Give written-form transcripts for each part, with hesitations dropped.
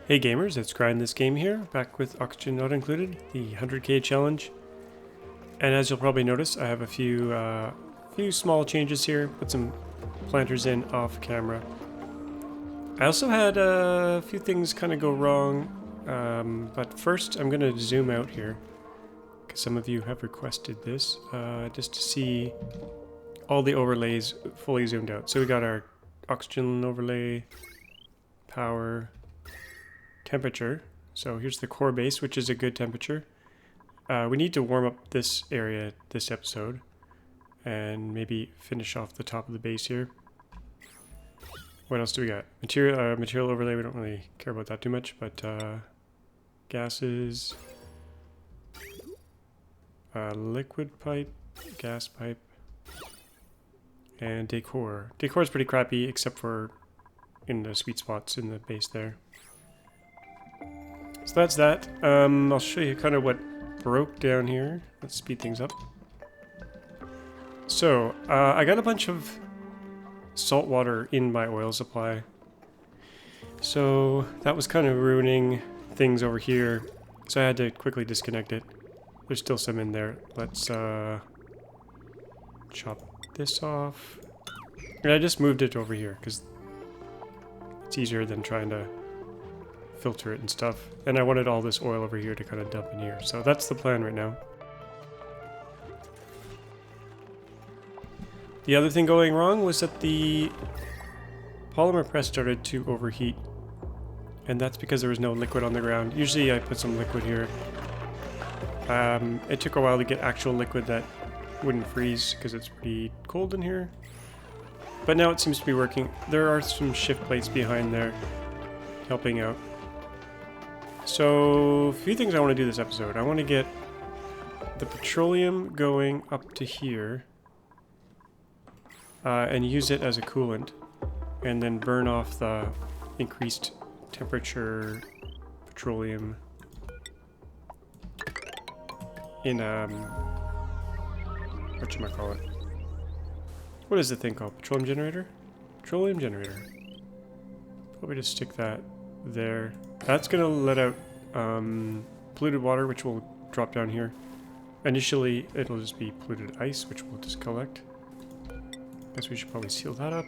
Hey gamers, it's GrindThisGame here, back with Oxygen Not Included, the 100k challenge. And as you'll probably notice, I have a few small changes here, put some planters in off camera. I also had a few things kind of go wrong, but first I'm going to zoom out here, because some of you have requested this, just to see all the overlays fully zoomed out. So we got our oxygen overlay, power, temperature. So here's the core base, which is a good temperature. We need to warm up this area this episode and maybe finish off the top of the base here. What else do we got? Material overlay, we don't really care about that too much, but gases, liquid pipe, gas pipe, and decor. Decor is pretty crappy except for in the sweet spots in the base there. So that's that. I'll show you kind of what broke down here. Let's speed things up. So, I got a bunch of salt water in my oil supply. So, that was kind of ruining things over here. So I had to quickly disconnect it. There's still some in there. Let's chop this off. And I just moved it over here because it's easier than trying to filter it and stuff. And I wanted all this oil over here to kind of dump in here. So that's the plan right now. The other thing going wrong was that the polymer press started to overheat. And that's because there was no liquid on the ground. Usually I put some liquid here. It took a while to get actual liquid that wouldn't freeze because it's pretty cold in here. But now it seems to be working. There are some shift plates behind there helping out. So, a few things I want to do this episode. I want to get the petroleum going up to here and use it as a coolant, and then burn off the increased temperature petroleum in whatchamacallit. What is the thing called? Petroleum generator? Petroleum generator. Probably just stick that there. That's gonna let out polluted water, which will drop down here. Initially, it'll just be polluted ice, which we'll just collect. Guess we should probably seal that up.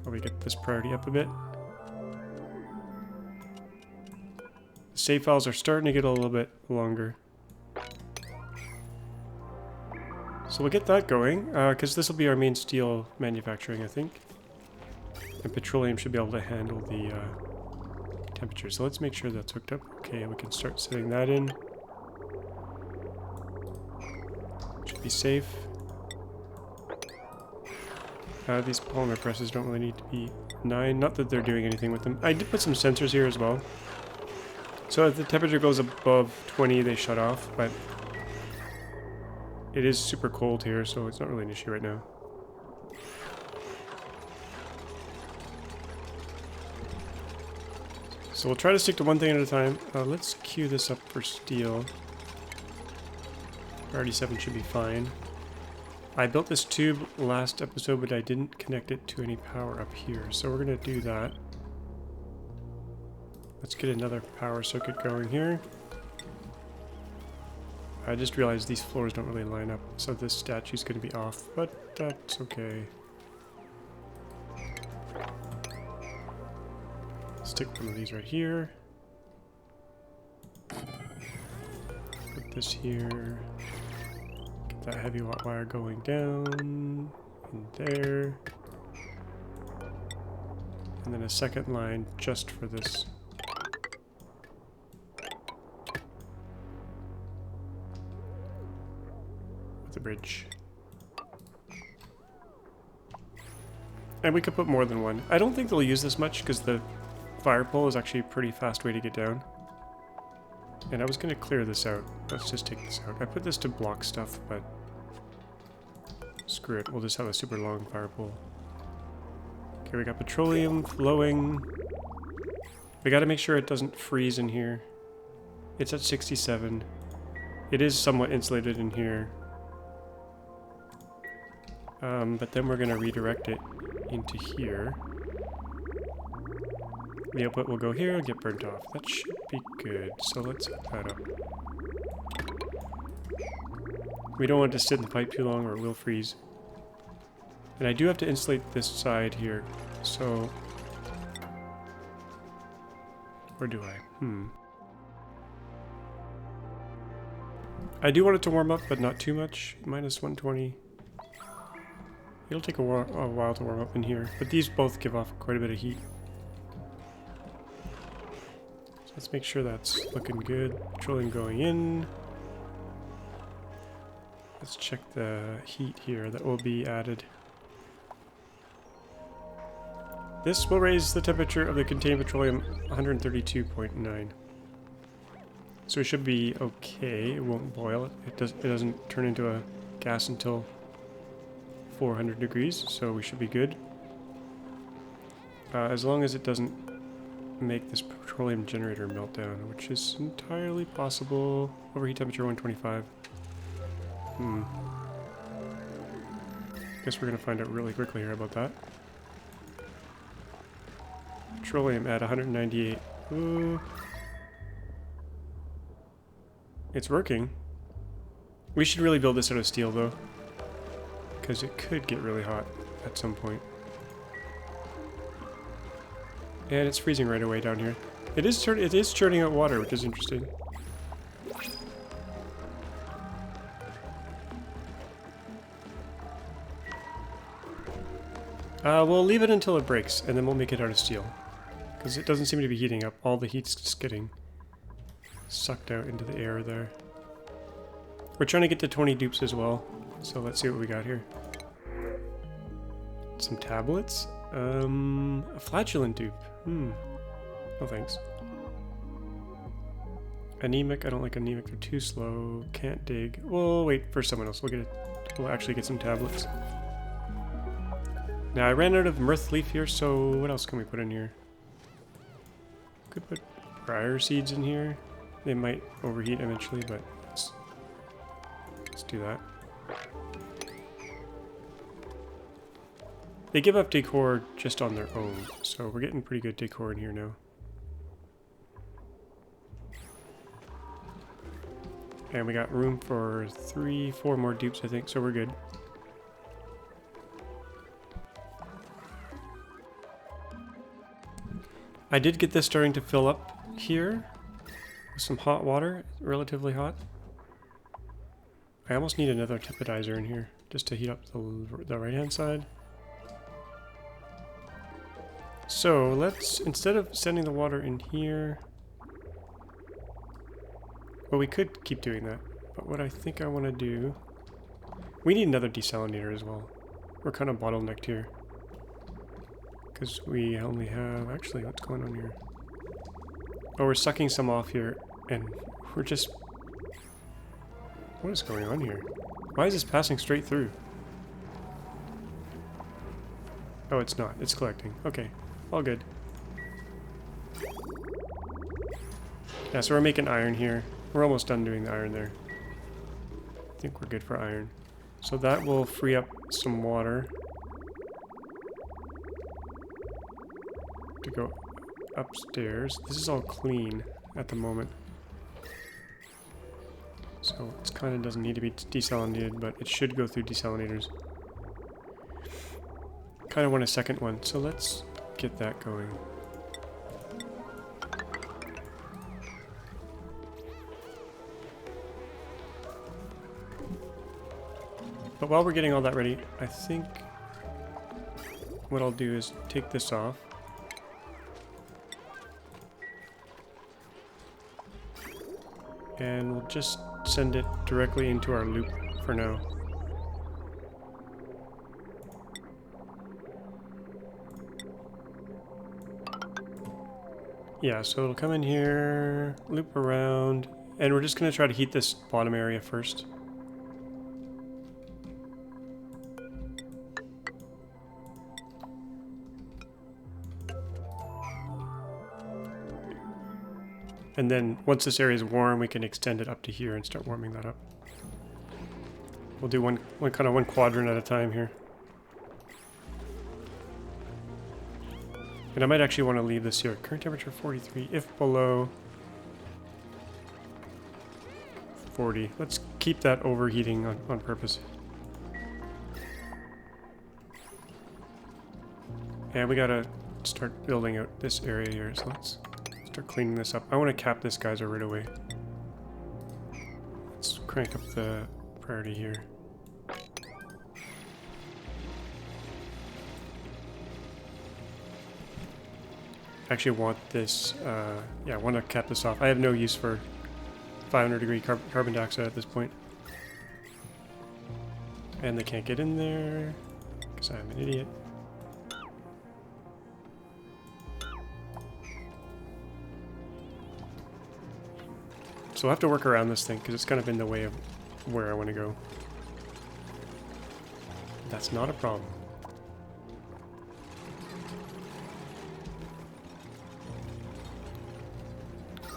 Probably get this priority up a bit. The save files are starting to get a little bit longer. So we'll get that going, because this will be our main steel manufacturing, I think. And petroleum should be able to handle the temperature. So let's make sure that's hooked up. Okay, we can start setting that in. Should be safe. These polymer presses don't really need to be 9. Not that they're doing anything with them. I did put some sensors here as well. So if the temperature goes above 20, they shut off, but it is super cold here, so it's not really an issue right now. So we'll try to stick to one thing at a time. Let's queue this up for steel. Priority 7 should be fine. I built this tube last episode, but I didn't connect it to any power up here. So we're going to do that. Let's get another power circuit going here. I just realized these floors don't really line up, so this statue's going to be off, but that's okay. Stick one of these right here. Put this here. Get that heavy wire going down in there. And then a second line just for this. With the bridge. And we could put more than one. I don't think they'll use this much because the fire pole is actually a pretty fast way to get down. And I was going to clear this out. Let's just take this out. I put this to block stuff, but screw it. We'll just have a super long fire pole. Okay, we got petroleum flowing. We got to make sure it doesn't freeze in here. It's at 67. It is somewhat insulated in here. But then we're going to redirect it into here. The output will go here and get burnt off. That should be good. So let's hook that up. We don't want it to sit in the pipe too long or it will freeze. And I do have to insulate this side here. So... Or do I? I do want it to warm up, but not too much. Minus 120. It'll take a while to warm up in here. But these both give off quite a bit of heat. So let's make sure that's looking good. Petroleum going in. Let's check the heat here that will be added. This will raise the temperature of the contained petroleum 132.9. So it should be okay. It won't boil. It doesn't turn into a gas until 400 degrees, so we should be good. As long as it doesn't make this petroleum generator melt down, which is entirely possible. Overheat temperature 125. Guess we're gonna find out really quickly here about that. Petroleum at 198. Ooh. It's working. We should really build this out of steel though, because it could get really hot at some point. And it's freezing right away down here. It is churning out water, which is interesting. We'll leave it until it breaks, and then we'll make it out of steel. Because it doesn't seem to be heating up. All the heat's just getting sucked out into the air there. We're trying to get to 20 dupes as well, so let's see what we got here. Some tablets? A flatulent dupe. No thanks. Anemic, I don't like anemic, they're too slow. Can't dig. We'll wait for someone else. We'll actually get some tablets. Now I ran out of mirth leaf here, so what else can we put in here? Could put briar seeds in here. They might overheat eventually, but let's do that. They give up decor just on their own, so we're getting pretty good decor in here now. And we got room for 3-4 more dupes, I think, so we're good. I did get this starting to fill up here with some hot water, relatively hot. I almost need another tempedizer in here just to heat up the right-hand side. So let's, instead of sending the water in here, well, we could keep doing that, but what I think I want to do, we need another desalinator as well. We're kind of bottlenecked here. Because we only have... Actually, what's going on here? Oh, we're sucking some off here, and we're just... What is going on here? Why is this passing straight through? Oh, it's not. It's collecting. Okay. All good. Yeah, so we're making iron here. We're almost done doing the iron there. I think we're good for iron. So that will free up some water to go upstairs. This is all clean at the moment, so it kind of doesn't need to be desalinated, but it should go through desalinators. Kind of want a second one, so let's get that going. But while we're getting all that ready, I think what I'll do is take this off. And we'll just send it directly into our loop for now. Yeah, so it'll come in here, loop around, and we're just going to try to heat this bottom area first. And then once this area is warm, we can extend it up to here and start warming that up. We'll do one quadrant at a time here. And I might actually want to leave this here. Current temperature 43, if below 40. Let's keep that overheating on purpose. And we gotta start building out this area here, so let's start cleaning this up. I want to cap this geyser right away. Let's crank up the priority here. I actually want this, yeah, I want to cap this off. I have no use for 500 degree carbon dioxide at this point. And they can't get in there, because I'm an idiot. So I'll have to work around this thing, because it's kind of in the way of where I want to go. That's not a problem.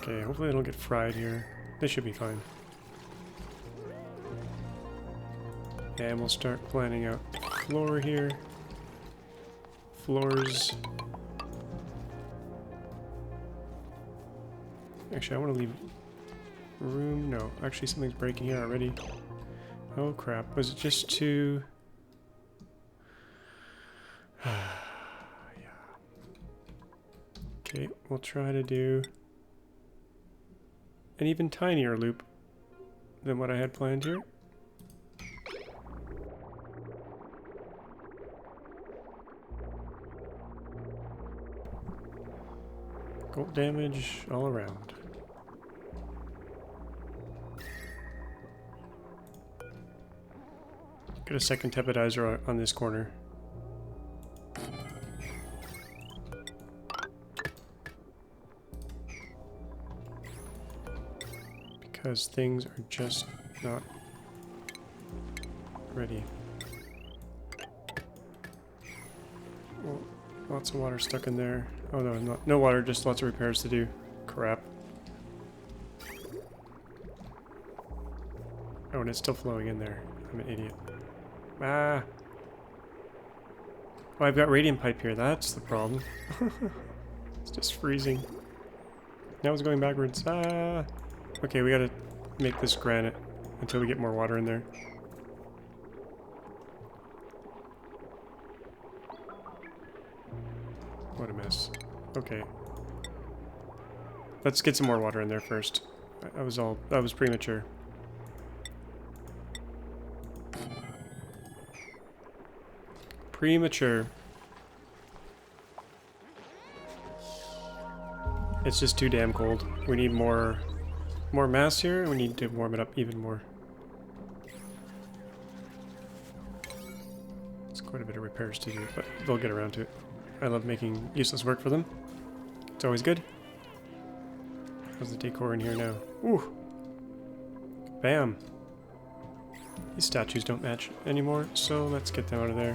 Okay, hopefully they don't get fried here. They should be fine. And we'll start planning out floor here. Floors. Actually, I want to leave room. No, actually something's breaking here already. Oh crap, was it just too... yeah. Okay, we'll try to do an even tinier loop than what I had planned here. Gold damage all around. Get a second tepidizer on this corner. Because things are just not ready. Well, lots of water stuck in there. Oh no, no water, just lots of repairs to do. Crap. Oh, and it's still flowing in there. I'm an idiot. Ah! Oh, I've got radiant pipe here. That's the problem. It's just freezing. Now it's going backwards. Ah! Okay, we gotta make this granite until we get more water in there. What a mess. Okay. Let's get some more water in there first. That was premature. Premature. It's just too damn cold. We need more mass here, and we need to warm it up even more. It's quite a bit of repairs to do, but they'll get around to it. I love making useless work for them. It's always good. How's the decor in here now? Ooh! Bam! These statues don't match anymore, so let's get them out of there.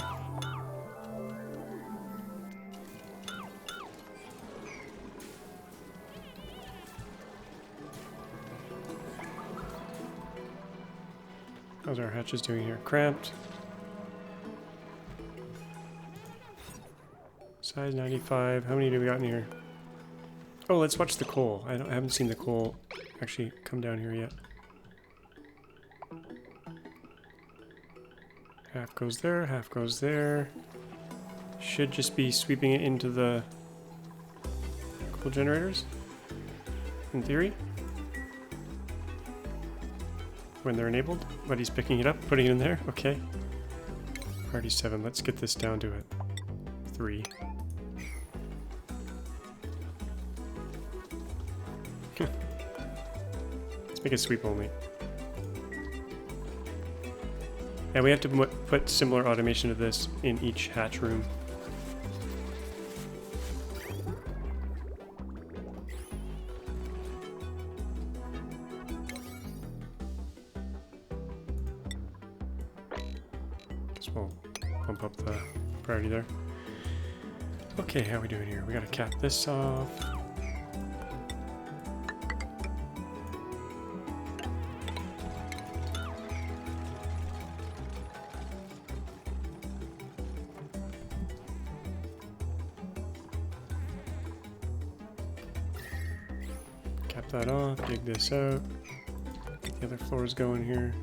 How's our hatches doing here? Cramped. Size 95. How many do we got in here? Oh, let's watch the coal. I haven't seen the coal actually come down here yet. Half goes there, half goes there. Should just be sweeping it into the coal generators, in theory. When they're enabled. But he's picking it up, putting it in there. Okay. Priority 7. Let's get this down to it. 3. Let's make it sweep only. And we have to put similar automation to this in each hatch room. We'll bump up the priority there. Okay, how are we doing here? We gotta cap this off. Cap that off, dig this out. Get the other floors going here.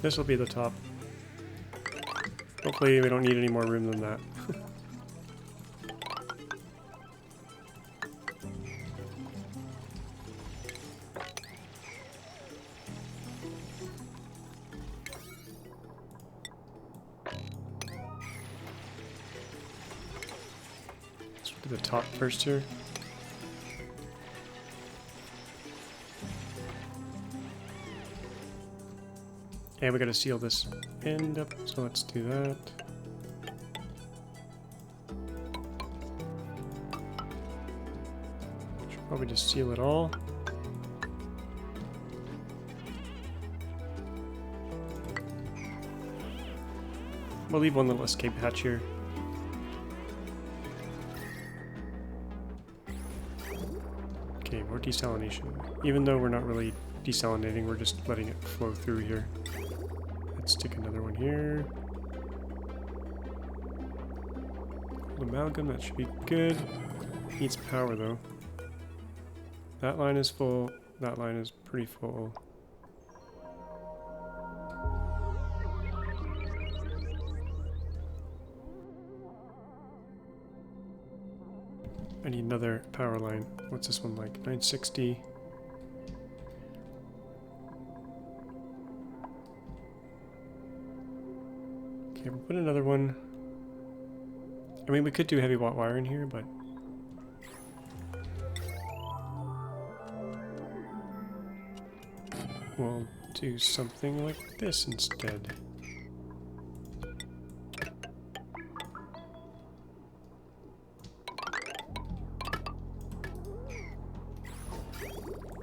This will be the top. Hopefully we don't need any more room than that. Let's do the top first here. And we gotta seal this end up, so let's do that. Should probably just seal it all. We'll leave one little escape hatch here. Okay, more desalination. Even though we're not really desalinating, we're just letting it flow through here. Let's stick another one here. Amalgam, that should be good. Needs power though. That line is full. That line is pretty full. I need another power line. What's this one like? 960. Okay, we'll put another one. I mean, we could do heavy watt wire in here, but we'll do something like this instead.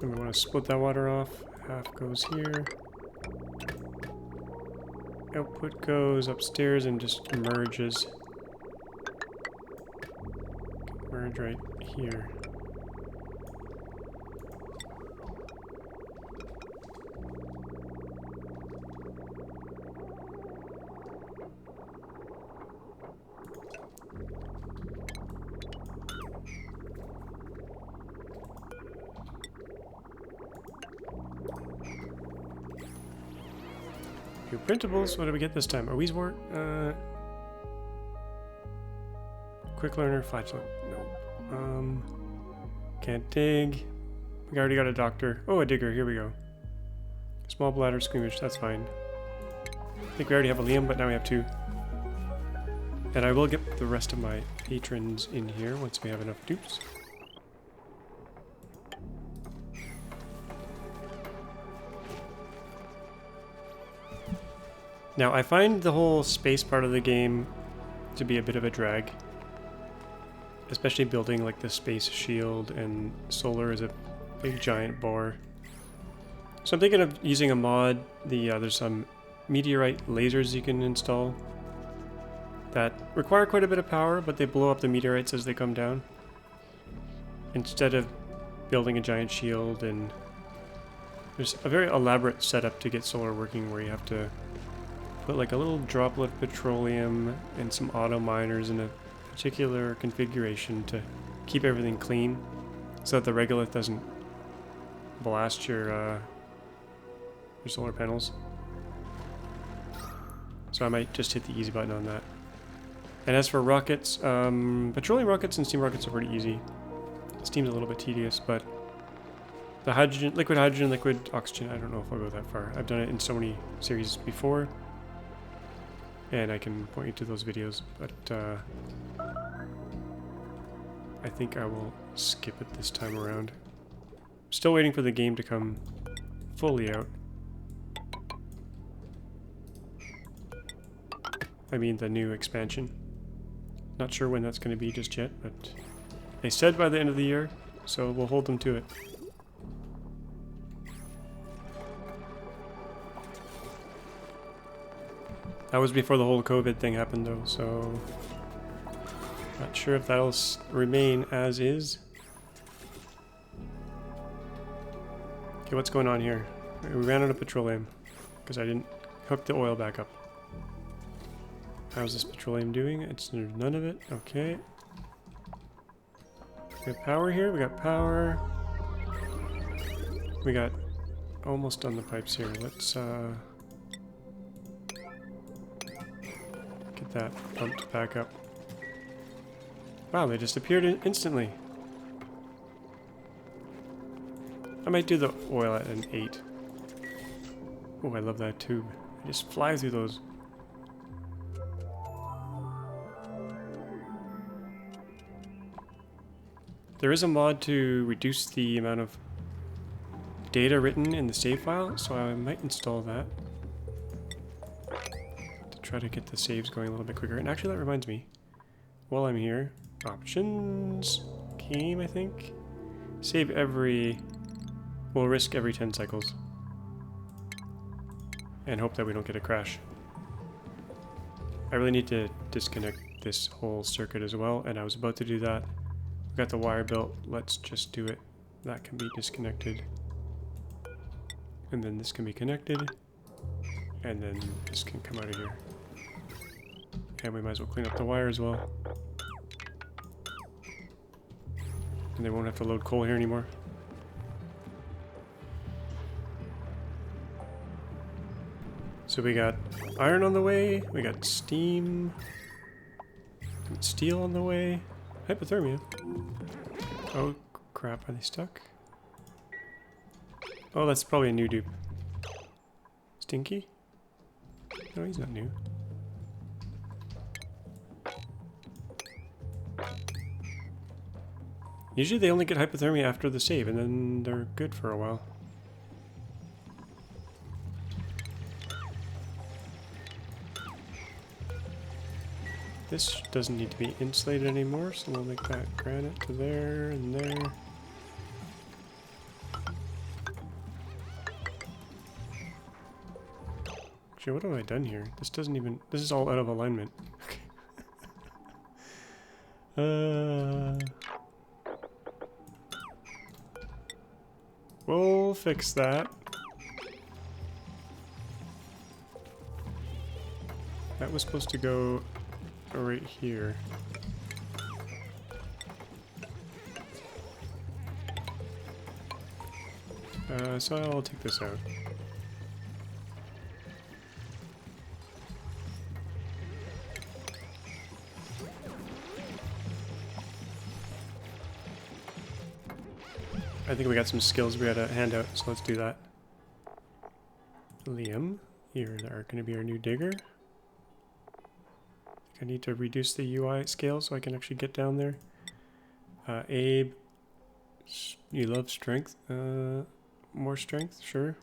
And we want to split that water off. Half goes here. Output goes upstairs and just merges. Merge right here. New printables, what do we get this time? A Weezwort? Quick learner, flashlight. Nope. Can't dig. We already got a doctor. Oh, a digger, here we go. Small bladder squeamish, that's fine. I think we already have a Liam, but now we have two. And I will get the rest of my patrons in here once we have enough dupes. Now, I find the whole space part of the game to be a bit of a drag. Especially building like the space shield, and solar is a big giant bore. So I'm thinking of using a mod. There's some meteorite lasers you can install that require quite a bit of power, but they blow up the meteorites as they come down. Instead of building a giant shield, and there's a very elaborate setup to get solar working where you have to put like a little droplet of petroleum and some auto miners in a particular configuration to keep everything clean so that the regolith doesn't blast your solar panels. So I might just hit the easy button on that. And as for rockets, petroleum rockets and steam rockets are pretty easy. Steam's a little bit tedious, but the hydrogen, liquid oxygen, I don't know if I'll go that far. I've done it in so many series before, and I can point you to those videos, but I think I will skip it this time around. Still waiting for the game to come fully out. I mean the new expansion. Not sure when that's going to be just yet, but they said by the end of the year, so we'll hold them to it. That was before the whole COVID thing happened though, so not sure if that'll remain as is. Okay, what's going on here? We ran out of petroleum because I didn't hook the oil back up. How's this petroleum doing? It's none of it. Okay. We have power here. We got power. We got almost done the pipes here. Let's get that pumped back up. Wow, they just appeared instantly. I might do the oil at an 8. Oh, I love that tube. I just fly through those. There is a mod to reduce the amount of data written in the save file, so I might install that to try to get the saves going a little bit quicker. And actually, that reminds me, while I'm here, options, game, I think, save every, we'll risk every 10 cycles and hope that we don't get a crash. I really need to disconnect this whole circuit as well, and I was about to do that. We got the wire built, let's just do it. That can be disconnected. And then this can be connected. And then this can come out of here. And we might as well clean up the wire as well. And they won't have to load coal here anymore. So we got iron on the way, we got steam, steel on the way, hypothermia. Oh crap, are they stuck? Oh, that's probably a new dupe. Stinky? No, he's not new. Usually they only get hypothermia after the save, and then they're good for a while. This doesn't need to be insulated anymore, so we'll make that granite to there and there. Actually, what have I done here? This doesn't even... This is all out of alignment. We'll fix that. That was supposed to go right here. So I'll take this out. I think we got some skills we gotta hand out, so let's do that. Liam, here are going to be our new digger. I need to reduce the UI scale so I can actually get down there. Abe, you love strength. More strength, sure.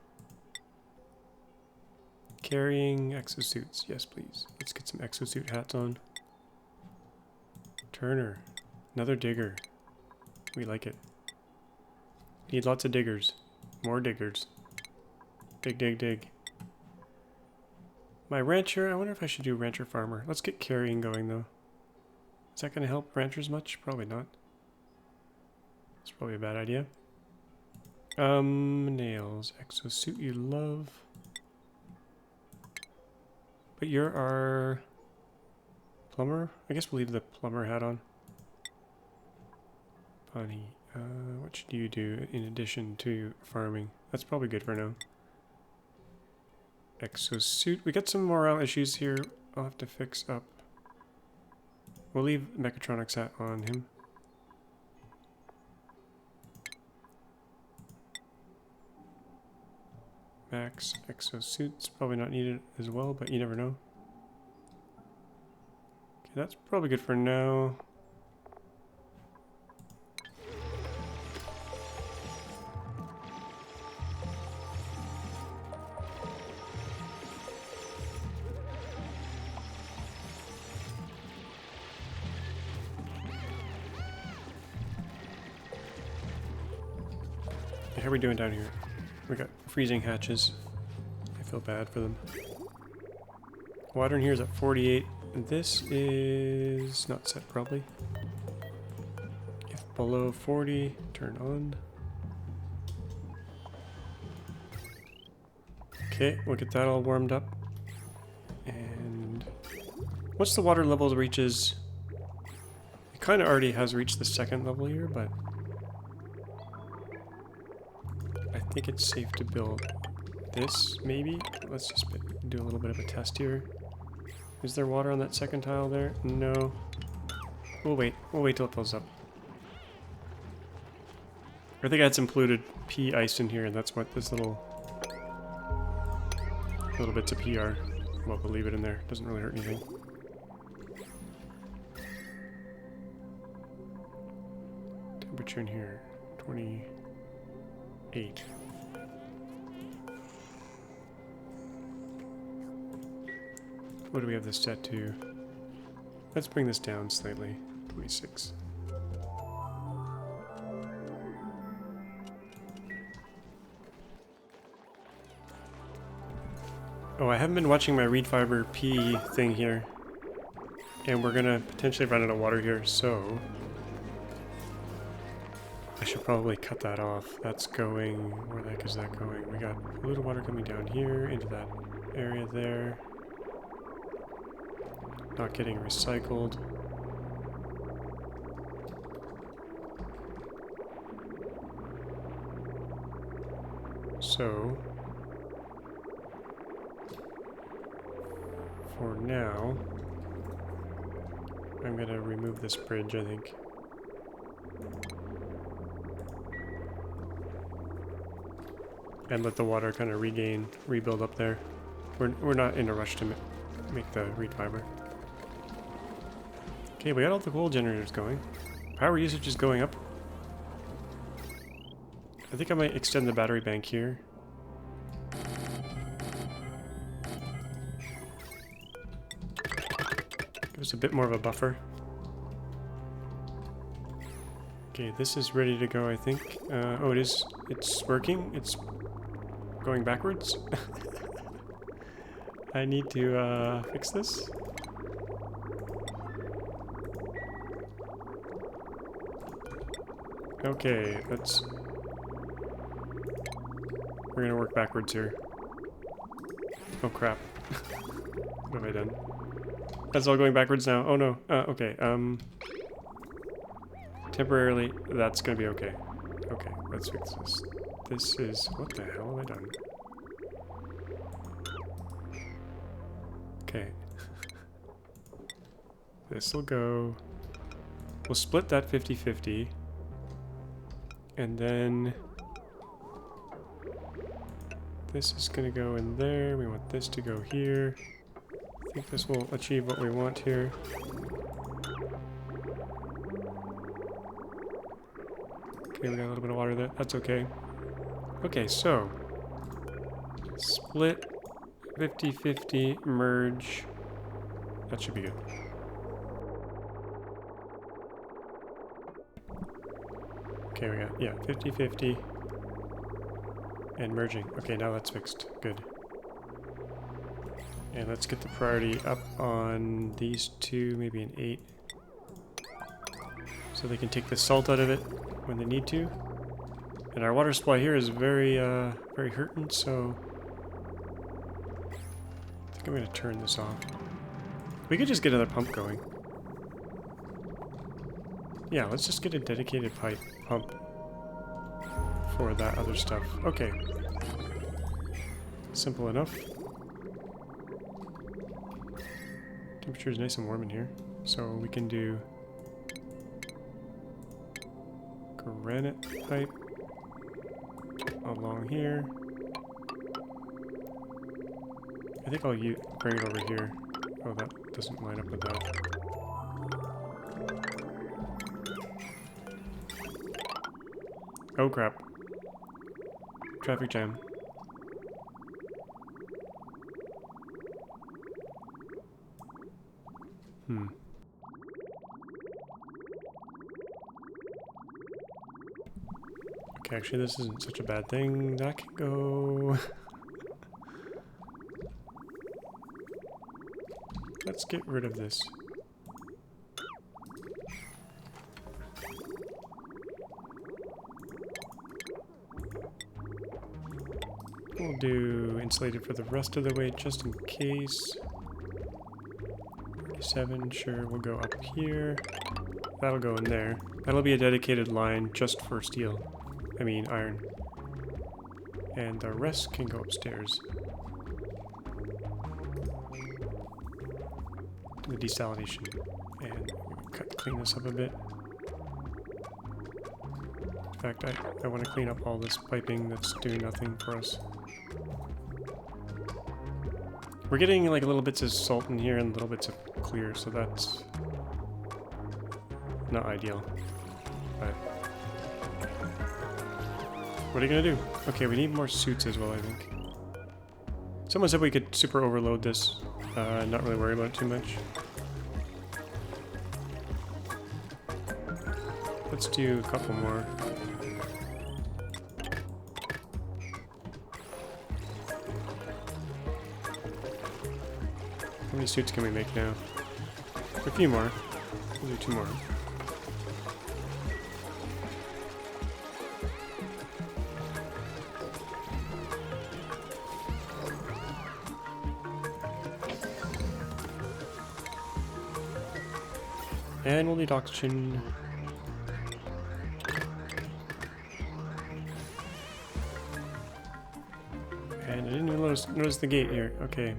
Carrying exosuits, yes please. Let's get some exosuit hats on. Turner, another digger. We like it. Need lots of diggers. More diggers. Dig, dig, dig. My rancher, I wonder if I should do rancher farmer. Let's get carrying going though. Is that going to help ranchers much? Probably not. It's probably a bad idea. Nails. Exosuit you love. But you're our plumber? I guess we'll leave the plumber hat on. Bunny. What should you do in addition to farming? That's probably good for now. Exosuit. We got some morale issues here I'll have to fix up. We'll leave mechatronics hat on him. Max exosuits. Probably not needed as well, but you never know. Okay, that's probably good for now. How are we doing down here? We got freezing hatches. I feel bad for them. Water in here is at 48. This is not set probably. If below 40, turn on. Okay, we'll get that all warmed up. And once the water level reaches kind of already has reached the second level here, but I think it's safe to build this, maybe. Let's just do a little bit of a test here. Is there water on that second tile there? No. We'll wait till it fills up. I think I had some polluted pea ice in here, and that's what this little bits of pea are. Well, we'll leave it in there. Doesn't really hurt anything. Temperature in here, 28. What do we have this set to? Let's bring this down slightly. 26. Oh, I haven't been watching my reed fiber P thing here. And we're gonna potentially run out of water here, so I should probably cut that off. That's going... where the heck is that going? We got polluted water coming down here into that area there. Not getting recycled. So for now, I'm going to remove this bridge, I think. And let the water kind of rebuild up there. We're not in a rush to make the reed fiber. Okay, we got all the coal generators going. Power usage is going up. I think I might extend the battery bank here. Give us a bit more of a buffer. Okay, this is ready to go, I think. Oh, it is. It's working. It's going backwards. I need to fix this. Okay, let's... we're gonna work backwards here. Oh crap. What have I done? That's all going backwards now. Oh no. Okay, temporarily, that's gonna be okay. Okay, let's fix this. This is... what the hell have I done? Okay. This'll go... we'll split that 50-50. And then this is going to go in there. We want this to go here. I think this will achieve what we want here. Okay, we got a little bit of water there. That's okay. Okay, so split 50-50, merge. That should be good. Okay, we got, yeah, 50-50 and merging. Okay, now that's fixed. Good. And let's get the priority up on these two, maybe an 8. So they can take the salt out of it when they need to. And our water supply here is very hurting, so I think I'm going to turn this off. We could just get another pump going. Yeah, let's just get a dedicated pump for that other stuff. Okay. Simple enough. Temperature is nice and warm in here. So we can do granite pipe along here. I think I'll bring it over here. Oh, that doesn't line up with that. Oh crap. Traffic jam. Okay, actually this isn't such a bad thing. That can go... Let's get rid of this. We'll do insulated for the rest of the way, just in case. 7, sure, we'll go up here. That'll go in there. That'll be a dedicated line just for steel. I mean iron. And the rest can go upstairs. To the desalination. And clean this up a bit. In fact, I want to clean up all this piping that's doing nothing for us. We're getting like little bits of salt in here and little bits of clear, so that's not ideal. But what are you gonna do? Okay, we need more suits as well, I think. Someone said we could super overload this. Not really worry about it too much. Let's do a couple more. How many suits can we make now? A few more. We'll do 2 more. And we'll need oxygen. And I didn't even notice the gate here. Okay.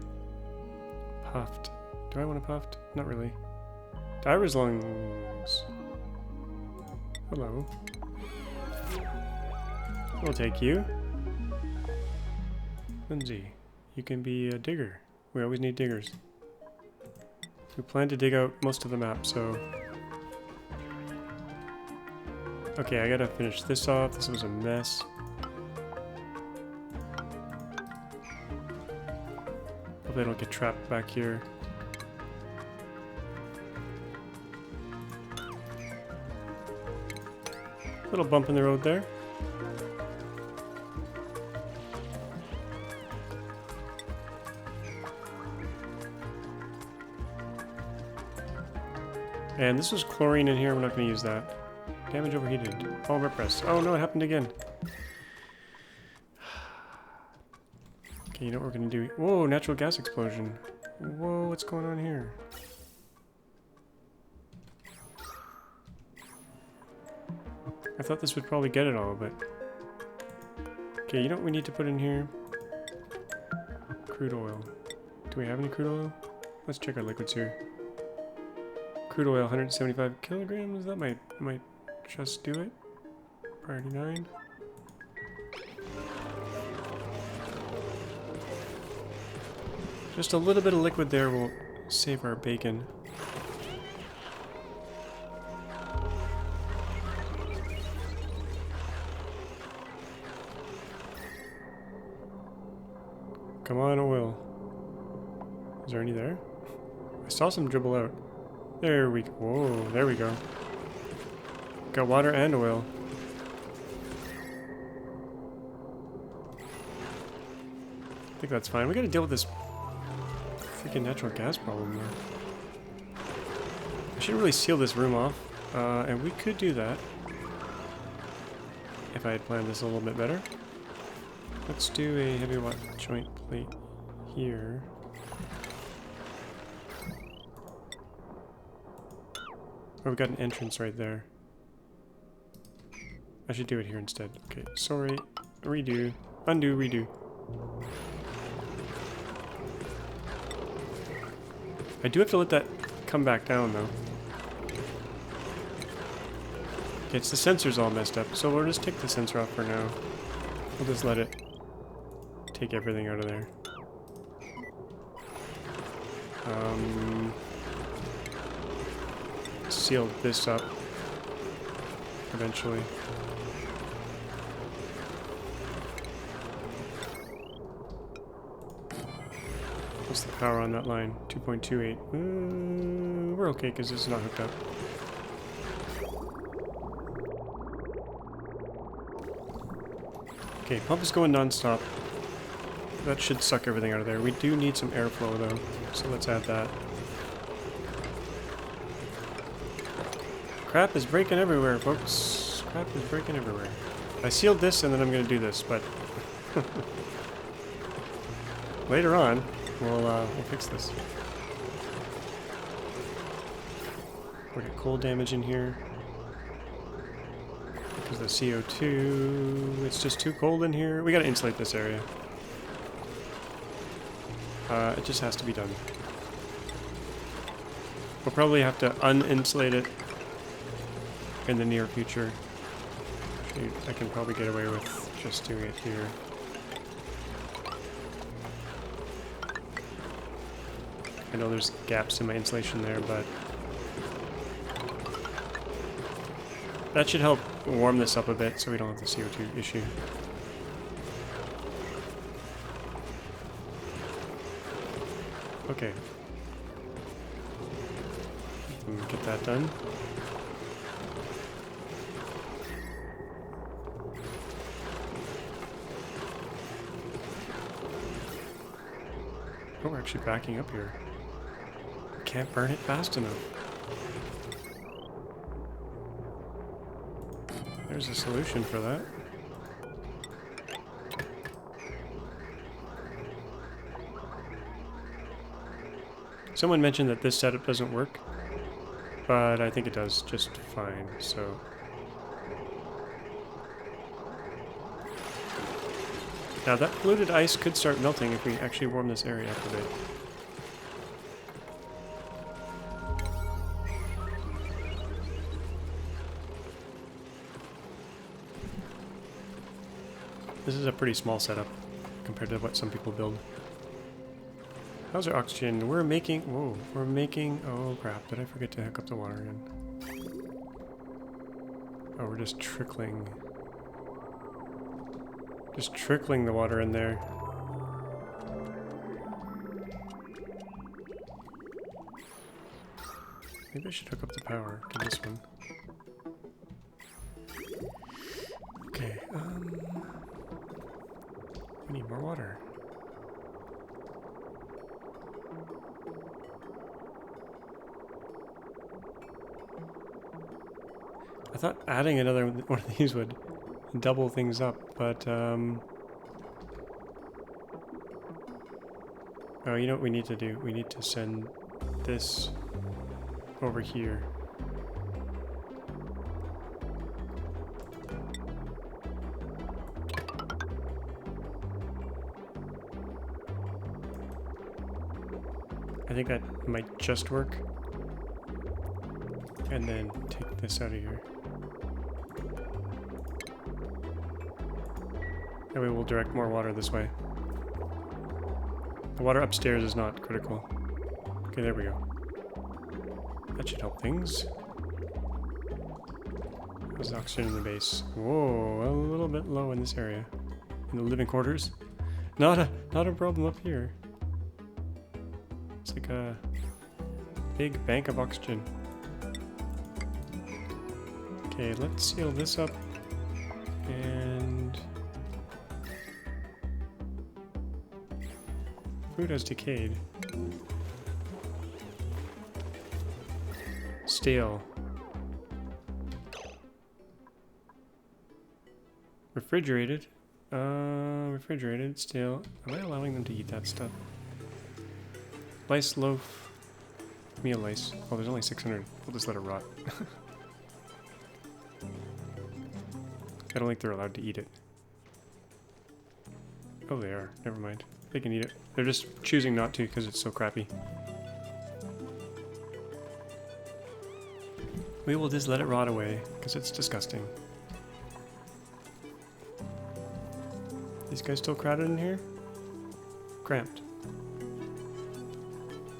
Puffed. Do I want a puffed? Not really. Diver's lungs. Hello. We'll take you. Lindsay, you can be a digger. We always need diggers. We plan to dig out most of the map, so... Okay, I gotta finish this off. This was a mess. Hope they don't get trapped back here. Little bump in the road there. And this was chlorine in here, we're not going to use that. Damage overheated. Polymer press. Oh no, it happened again. Okay, you know what we're going to do? Whoa, natural gas explosion. Whoa, what's going on here? I thought this would probably get it all, but... Okay, you know what we need to put in here? Crude oil. Do we have any crude oil? Let's check our liquids here. Crude oil, 175 kilograms. That might just do it. Priority 9. Just a little bit of liquid there will save our bacon. Come on, oil. Is there any there? I saw some dribble out. There we go. Whoa, there we go. Got water and oil. I think that's fine. We gotta deal with this freaking natural gas problem though. I should really seal this room off. And we could do that if I had planned this a little bit better. Let's do a heavy joint plate here. Oh, we've got an entrance right there. I should do it here instead. Okay, sorry. Redo. Undo, redo. I do have to let that come back down, though. Okay, it's the sensors all messed up, so we'll just take the sensor off for now. We'll just let it take everything out of there. Seal this up eventually. What's the power on that line? 2.28. We're okay because this is not hooked up. Okay, pump is going non-stop. That should suck everything out of there. We do need some airflow though, so let's add that. Crap is breaking everywhere, folks. Crap is breaking everywhere. I sealed this and then I'm going to do this, but later on we'll fix this. We'll get cold damage in here. Because the CO2, it's just too cold in here. We gotta insulate this area. It just has to be done. We'll probably have to uninsulate it in the near future. Actually, I can probably get away with just doing it here. I know there's gaps in my insulation there, but that should help warm this up a bit so we don't have the CO2 issue. Okay. Get that done. Oh, we're actually backing up here. Can't burn it fast enough. There's a solution for that. Someone mentioned that this setup doesn't work, but I think it does just fine, so... Now that polluted ice could start melting if we actually warm this area up a bit. This is a pretty small setup compared to what some people build. How's our oxygen? We're making... Whoa. We're making... Oh crap. Did I forget to hook up the water again? Oh, we're just trickling. Just trickling the water in there. Maybe I should hook up the power to this one. Okay, we need more water. I thought adding another one of these would double things up, but oh, you know what we need to do? We need to send this over here. I think that might just work. And then take this out of here. That way we'll direct more water this way. The water upstairs is not critical. Okay, there we go. That should help things. There's oxygen in the base. Whoa, a little bit low in this area. In the living quarters. Not a problem up here. It's like a big bank of oxygen. Okay, let's seal this up. And food has decayed. Stale. Refrigerated. Refrigerated, stale. Am I allowing them to eat that stuff? Lice loaf. Meal lice. Oh, there's only 600. We'll just let it rot. I don't think they're allowed to eat it. Oh, they are. Never mind. They can eat it. They're just choosing not to because it's so crappy. We will just let it rot away because it's disgusting. These guys still crowded in here? Cramped.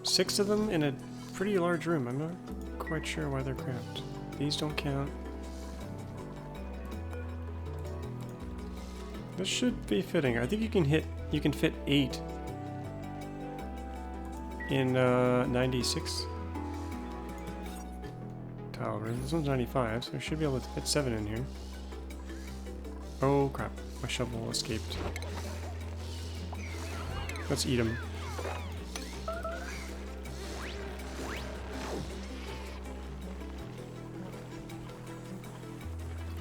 6 of them in a pretty large room. I'm not quite sure why they're cramped. These don't count. This should be fitting. I think you can fit 8 in 96 tile room. This one's 95, so I should be able to fit 7 in here. Oh crap, my shovel escaped. Let's eat them.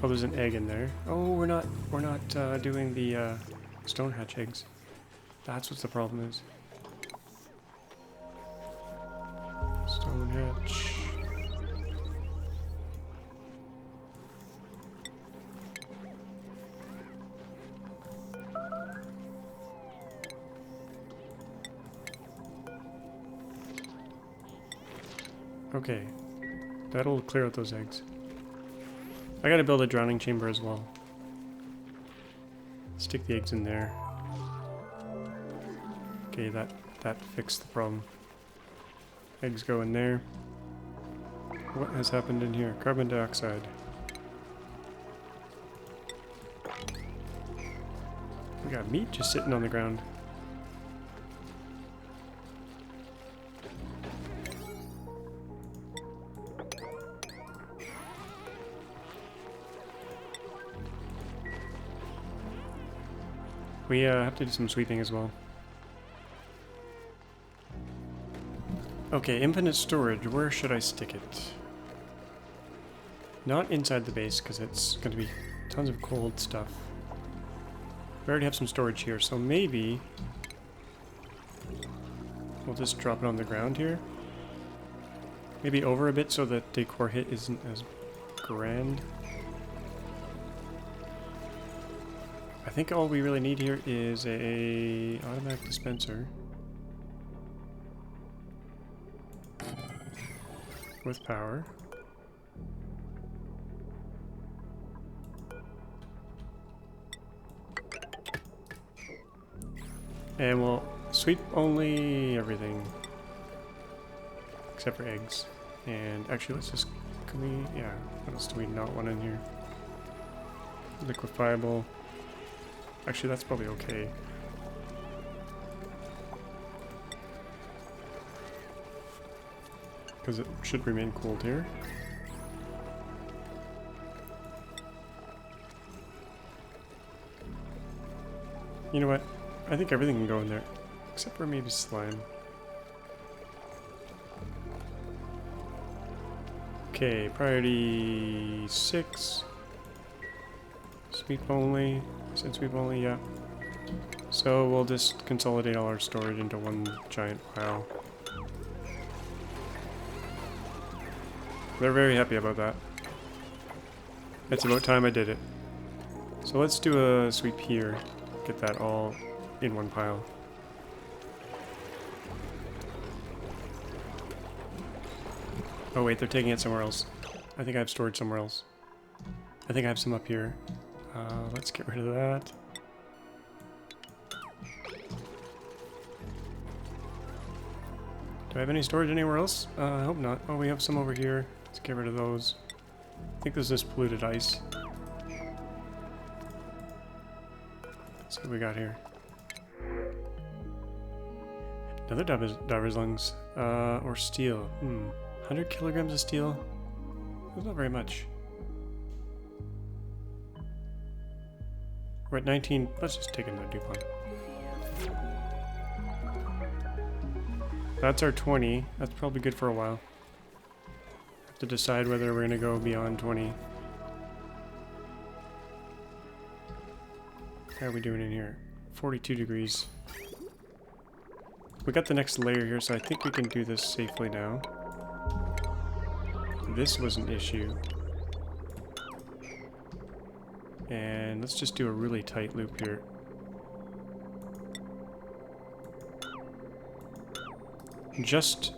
Oh, there's an egg in there. Oh, we're not doing the stone hatch eggs. That's what the problem is. Stone hatch. Okay. That'll clear out those eggs. I gotta build a drowning chamber as well. Stick the eggs in there. Okay, that fixed the problem. Eggs go in there. What has happened in here? Carbon dioxide. We got meat just sitting on the ground. We have to do some sweeping as well. Okay, infinite storage. Where should I stick it? Not inside the base, because it's going to be tons of cold stuff. We already have some storage here, so maybe we'll just drop it on the ground here. Maybe over a bit so that decor hit isn't as grand. I think all we really need here is a automatic dispenser with power. And we'll sweep only everything except for eggs. And actually, let's just, can we, yeah, what else do we not want in here? Liquefiable. Actually, that's probably okay. Because it should remain cooled here. You know what? I think everything can go in there. Except for maybe slime. Okay, priority 6. Sweep only. Said sweep only, yeah. So we'll just consolidate all our storage into one giant pile. They're very happy about that. It's about time I did it. So let's do a sweep here. Get that all in one pile. Oh wait, they're taking it somewhere else. I think I have storage somewhere else. I think I have some up here. Let's get rid of that. Do I have any storage anywhere else? I hope not. Oh, we have some over here. Let's get rid of those. I think this is polluted ice. Let's see what we got here. Another diver's lungs. Or steel. 100 kilograms of steel? That's not very much. We're at 19. Let's just take another DuPont. That's our 20. That's probably good for a while. Have to decide whether we're going to go beyond 20. How are we doing in here? 42 degrees. We got the next layer here, so I think we can do this safely now. This was an issue. And let's just do a really tight loop here. Just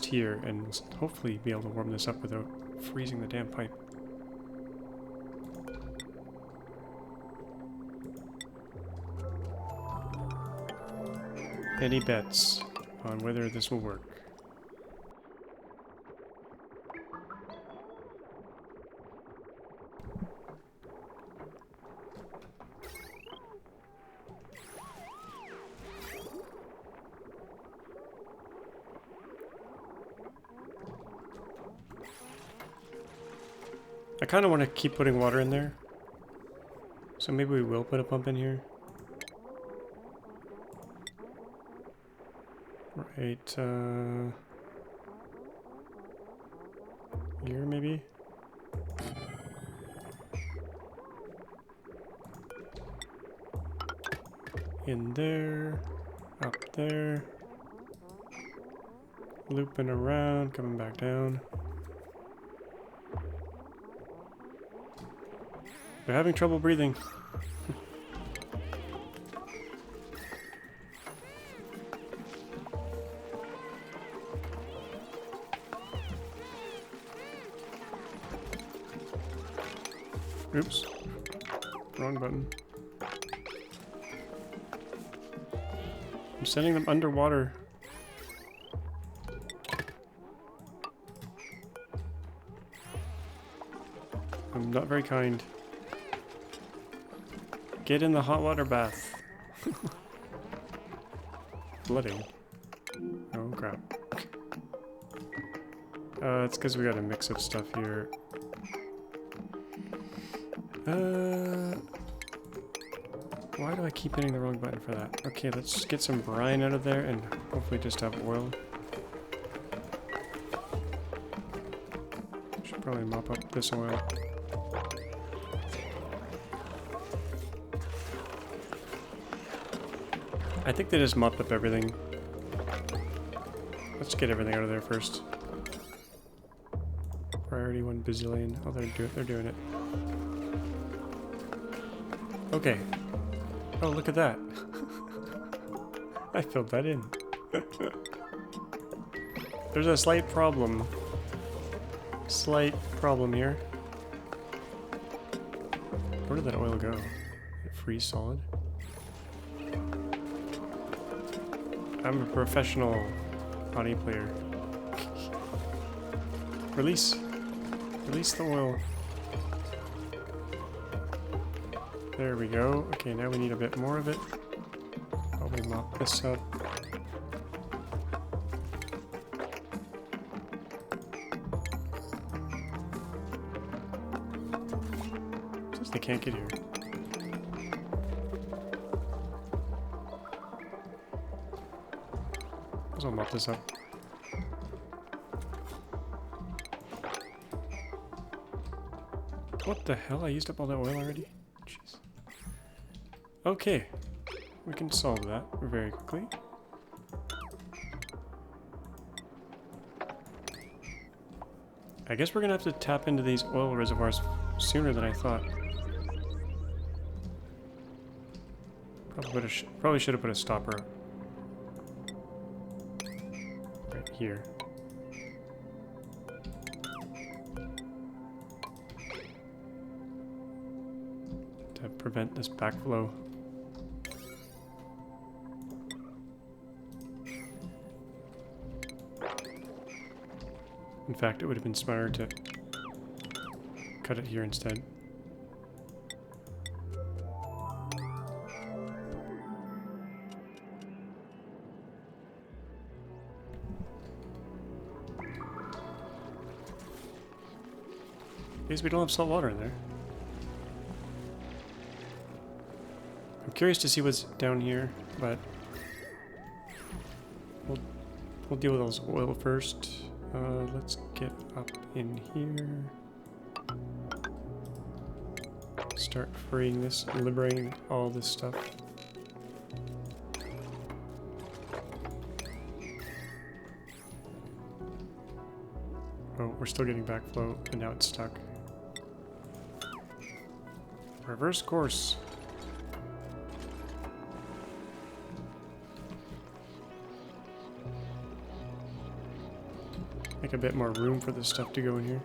here, and hopefully be able to warm this up without freezing the damn pipe. Any bets on whether this will work? I kind of want to keep putting water in there. So maybe we will put a pump in here. Right, here maybe? In there, up there. Looping around, coming back down. They're having trouble breathing. Oops. Wrong button. I'm sending them underwater. I'm not very kind. Get in the hot water bath. Flooding. Oh crap. It's because we gotta mix up stuff here. Why do I keep hitting the wrong button for that? Okay, let's get some brine out of there and hopefully just have oil. Should probably mop up this oil. I think they just mopped up everything. Let's get everything out of there first. Priority 1 bazillion. Oh, they're doing it. Okay. Oh, look at that. I filled that in. There's a slight problem. Slight problem here. Where did that oil go? It freeze solid? I'm a professional honey player. Release. Release the oil. There we go. Okay, now we need a bit more of it. Probably mop this up. Since they can't get here. I'll mop this up. What the hell? I used up all that oil already? Jeez. Okay. We can solve that very quickly. I guess we're gonna have to tap into these oil reservoirs sooner than I thought. Probably should have put a stopper right here. To prevent this backflow. In fact, it would have been smarter to cut it here instead. Because we don't have salt water in there. I'm curious to see what's down here, but we'll deal with those oil first. Let's get up in here. Start freeing this, liberating all this stuff. Oh, we're still getting backflow, and now it's stuck. Reverse course. Make a bit more room for this stuff to go in here.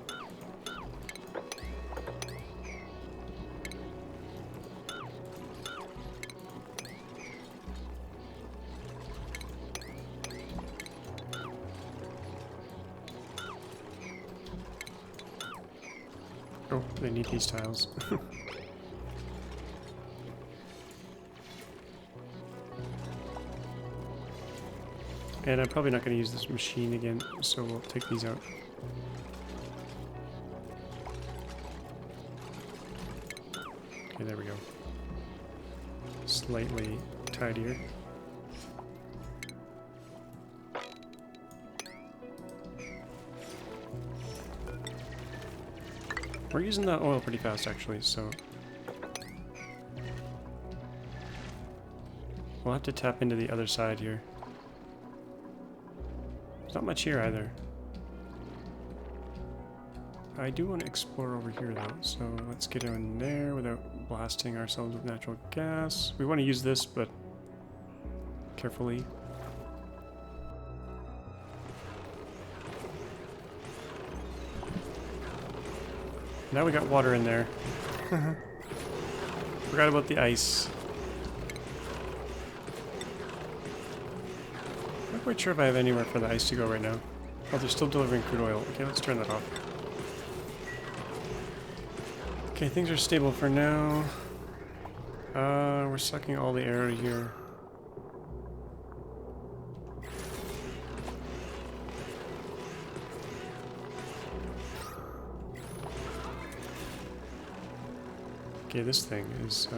Oh, they need these tiles. And I'm probably not going to use this machine again, so we'll take these out. Okay, there we go. Slightly tidier. We're using that oil pretty fast, actually, so we'll have to tap into the other side here. Not much here either. I do want to explore over here though, so let's get in there without blasting ourselves with natural gas. We want to use this, but carefully. Now we got water in there. Forgot about the ice. I'm not quite sure if I have anywhere for the ice to go right now. Oh, they're still delivering crude oil. Okay, let's turn that off. Okay, things are stable for now. We're sucking all the air out of here. Okay, this thing is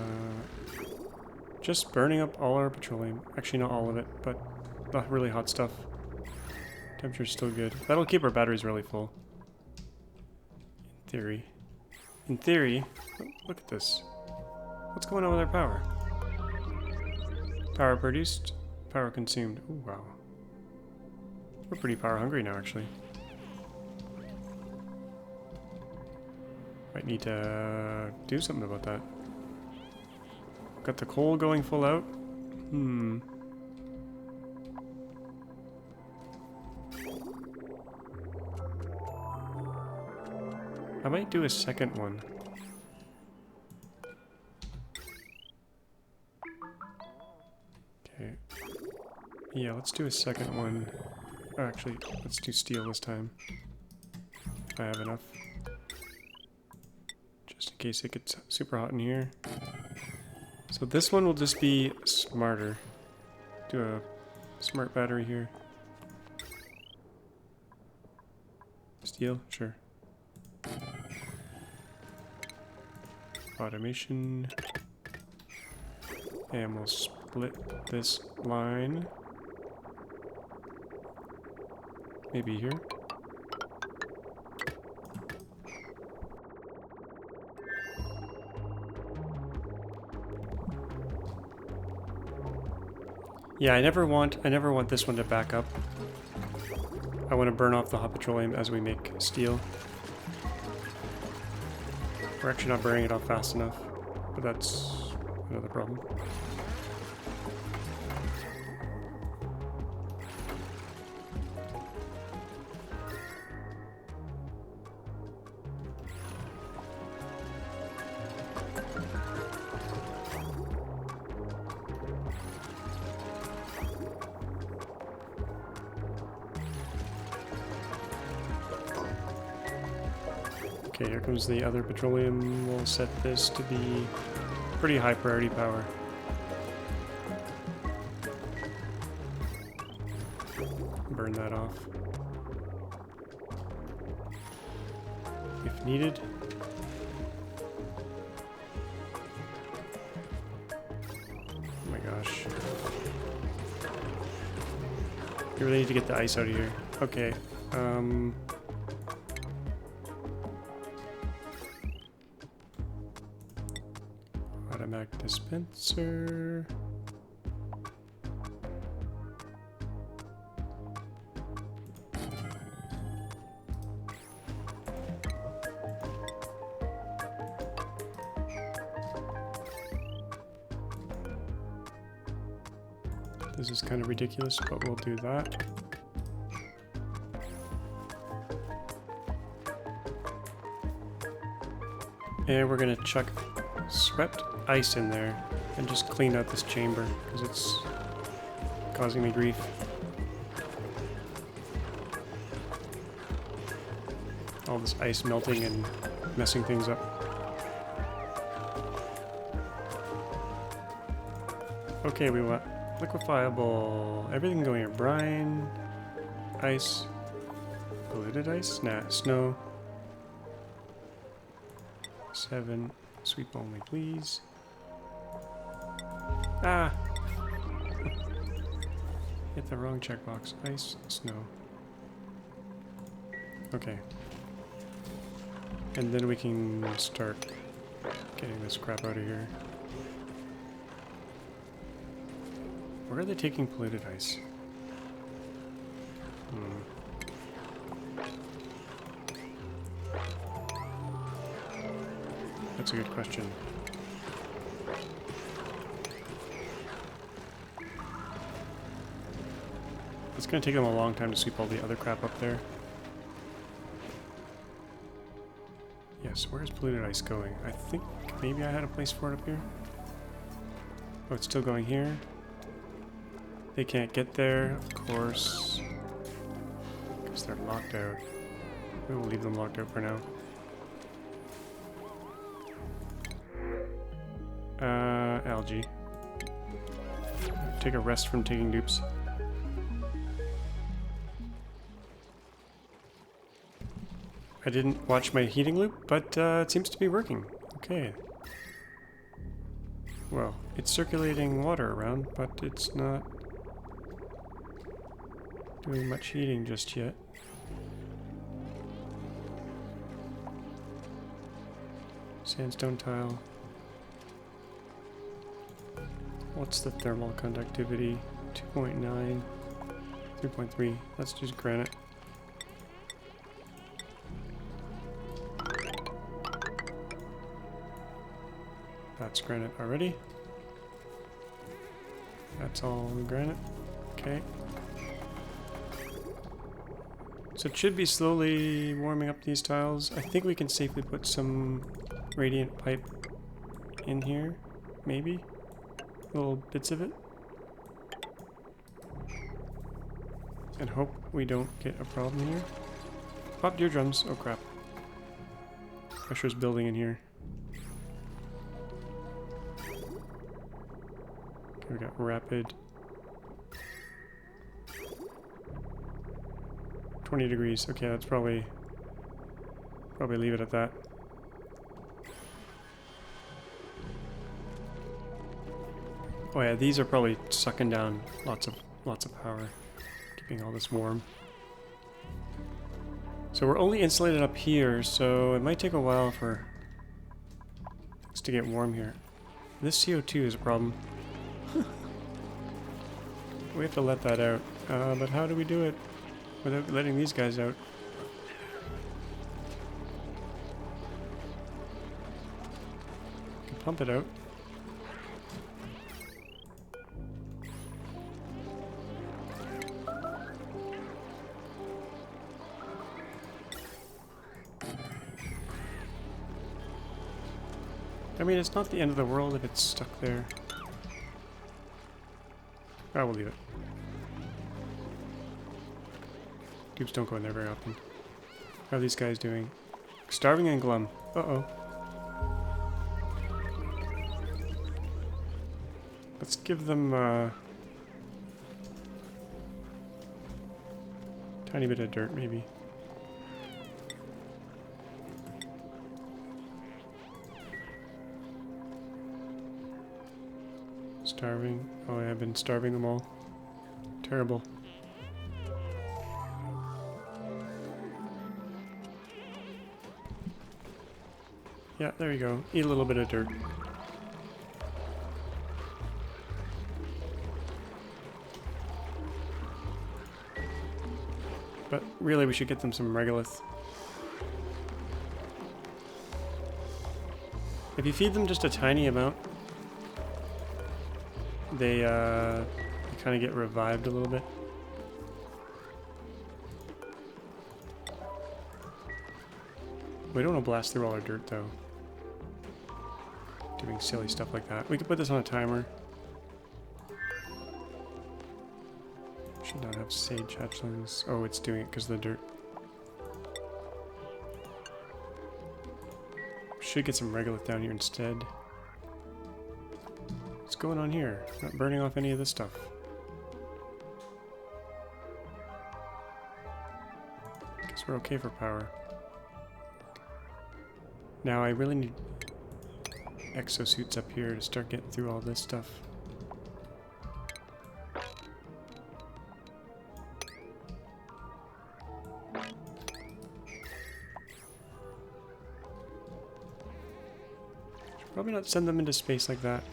just burning up all our petroleum. Actually, not all of it, but the really hot stuff. Temperature's still good. That'll keep our batteries really full. In theory. In theory, oh, look at this. What's going on with our power? Power produced, power consumed. Ooh, wow. We're pretty power hungry now, actually. Might need to do something about that. Got the coal going full out. I might do a second one. Okay. Yeah, let's do a second one. Oh, actually, let's do steel this time. If I have enough. Just in case it gets super hot in here. So this one will just be smarter. Do a smart battery here. Steel? Sure. Automation. And we'll split this line. Maybe here. Yeah, I never want this one to back up. I want to burn off the hot petroleum as we make steel. We're actually not burning it off fast enough, but that's another problem. Okay, here comes the other petroleum. We'll set this to be pretty high priority power. Burn that off. If needed. Oh my gosh. You really need to get the ice out of here. Okay, automatic dispenser. This is kind of ridiculous, but we'll do that. And we're gonna chuck swept ice in there and just clean out this chamber because it's causing me grief. All this ice melting and messing things up. Okay, we want liquefiable, everything going here. Brine, ice, polluted ice, nah, snow. 7, sweep only, please. Ah! Hit the wrong checkbox. Ice, snow. Okay. And then we can start getting this crap out of here. Where are they taking polluted ice? That's a good question. It's gonna take them a long time to sweep all the other crap up there. Yes, where's polluted ice going? I think maybe I had a place for it up here. Oh, it's still going here. They can't get there, of course. Because they're locked out. We will leave them locked out for now. Algae. Take a rest from taking dupes. I didn't watch my heating loop, but it seems to be working. Okay. Well, it's circulating water around, but it's not doing much heating just yet. Sandstone tile. What's the thermal conductivity? 2.9, 3.3. Let's just granite. That's granite already. That's all granite. Okay. So it should be slowly warming up these tiles. I think we can safely put some radiant pipe in here. Maybe. Little bits of it. And hope we don't get a problem here. Pop deer drums. Oh crap. Pressure's building in here. Okay, we got rapid. 20 degrees. Okay, that's probably leave it at that. Oh yeah, these are probably sucking down lots of power, keeping all this warm. So we're only insulated up here, so it might take a while for things to get warm here. This CO2 is a problem. We have to let that out. But how do we do it without letting these guys out? We can pump it out. I mean, it's not the end of the world if it's stuck there. I will leave it. Dupes don't go in there very often. How are these guys doing? Starving and glum. Uh-oh. Let's give them tiny bit of dirt, maybe. Starving. Oh, I've been starving them all. Terrible. Yeah, there you go. Eat a little bit of dirt. But really, we should get them some regolith. If you feed them just a tiny amount, they kind of get revived a little bit. We don't want to blast through all our dirt, though. Doing silly stuff like that. We could put this on a timer. Should not have sage hatchlings. Oh, it's doing it because of the dirt. Should get some regolith down here instead. What's going on here? Not burning off any of this stuff. Guess we're okay for power. Now I really need exosuits up here to start getting through all this stuff. Should probably not send them into space like that.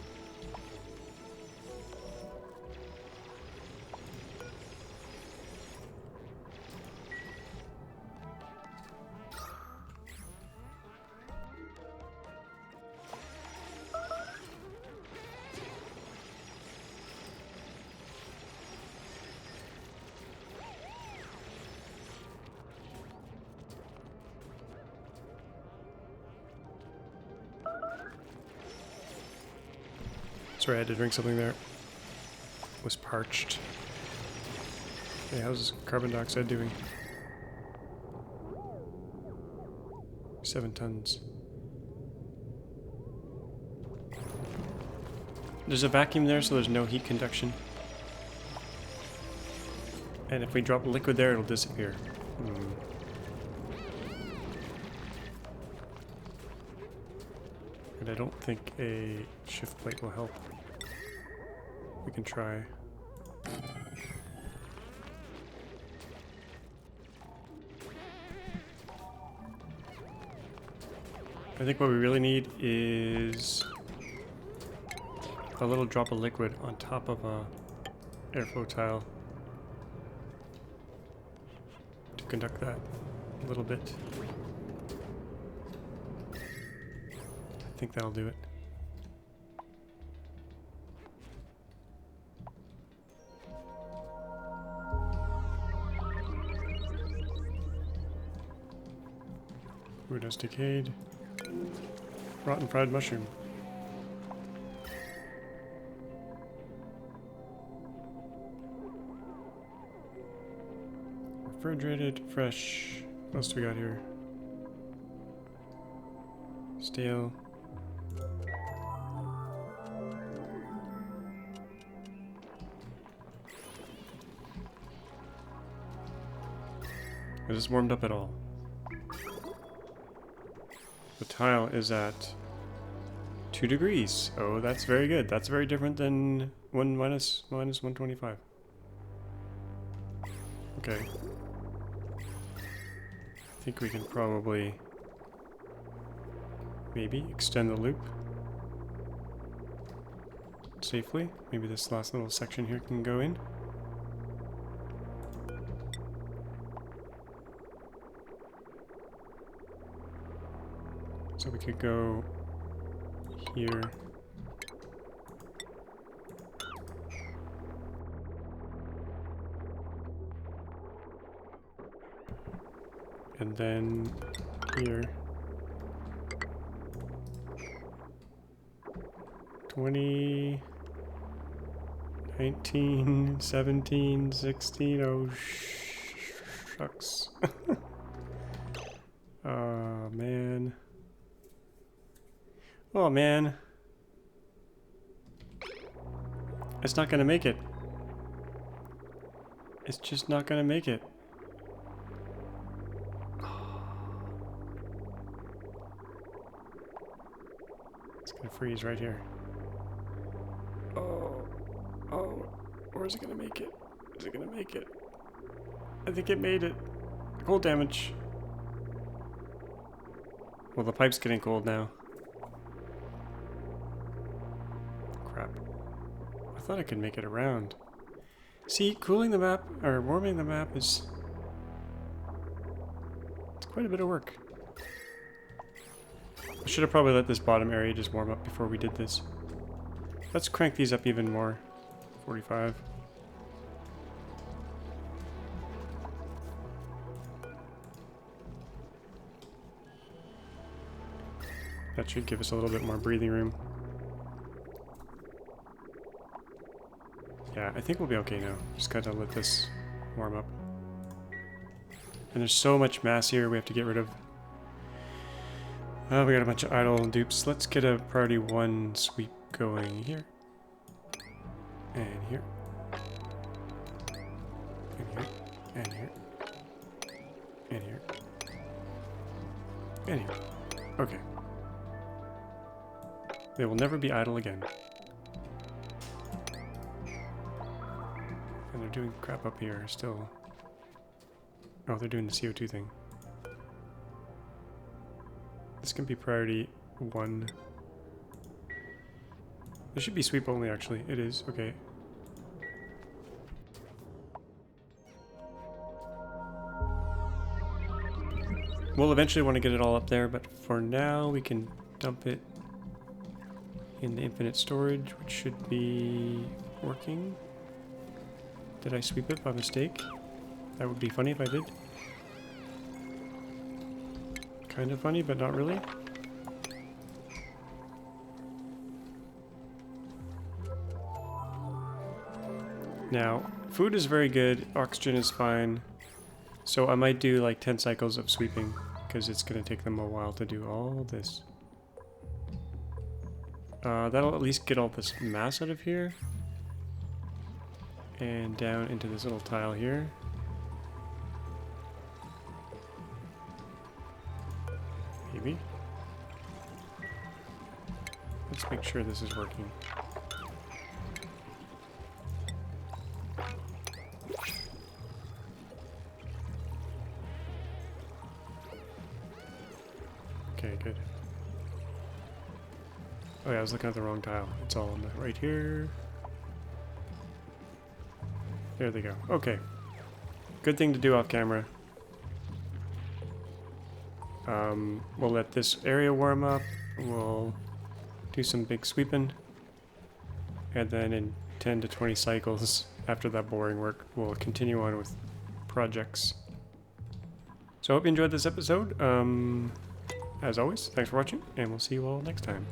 Sorry, I had to drink something there. Was parched. Hey, how's carbon dioxide doing? 7 tons. There's a vacuum there, so there's no heat conduction. And if we drop liquid there, it'll disappear. And I don't think a shift plate will help. We can try. I think what we really need is a little drop of liquid on top of a airflow tile to conduct that a little bit. I think that'll do it. Food has decayed. Rotten fried mushroom. Refrigerated, fresh. What else do we got here? Stale. Is this warmed up at all? The tile is at 2 degrees. Oh, that's very good. That's very different than minus 125. Okay. I think we can probably maybe extend the loop safely. Maybe this last little section here can go in. So we could go here. And then here. 20, 19, 17, 16, oh shucks. Oh man. Oh man. It's not gonna make it. It's just not gonna make it. It's gonna freeze right here. Oh, or is it gonna make it? Is it gonna make it? I think it made it. Cold damage. Well, the pipe's getting cold now. Crap. I thought I could make it around. See, cooling the map, or warming the map is... it's quite a bit of work. I should have probably let this bottom area just warm up before we did this. Let's crank these up even more. 45. That should give us a little bit more breathing room. Yeah, I think we'll be okay now. Just gotta let this warm up. And there's so much mass here we have to get rid of. Oh, we got a bunch of idle dupes. Let's get a priority 1 sweep going here. And here. And here. And here. And here. And here. Okay. They will never be idle again. And they're doing crap up here still. Oh, they're doing the CO2 thing. This can be priority 1. This should be sweep only, actually. It is. Okay. We'll eventually want to get it all up there, but for now we can dump it in the infinite storage, which should be working. Did I sweep it by mistake? That would be funny if I did. Kind of funny, but not really. Now, food is very good, oxygen is fine, so I might do like 10 cycles of sweeping, because it's going to take them a while to do all this. That'll at least get all this mass out of here. And down into this little tile here. Maybe. Let's make sure this is working. Okay, good. Oh yeah, I was looking at the wrong tile. It's all on the right here. There they go. Okay. Good thing to do off camera. We'll let this area warm up. We'll do some big sweeping. And then in 10 to 20 cycles after that boring work, we'll continue on with projects. So I hope you enjoyed this episode. As always, thanks for watching, and we'll see you all next time.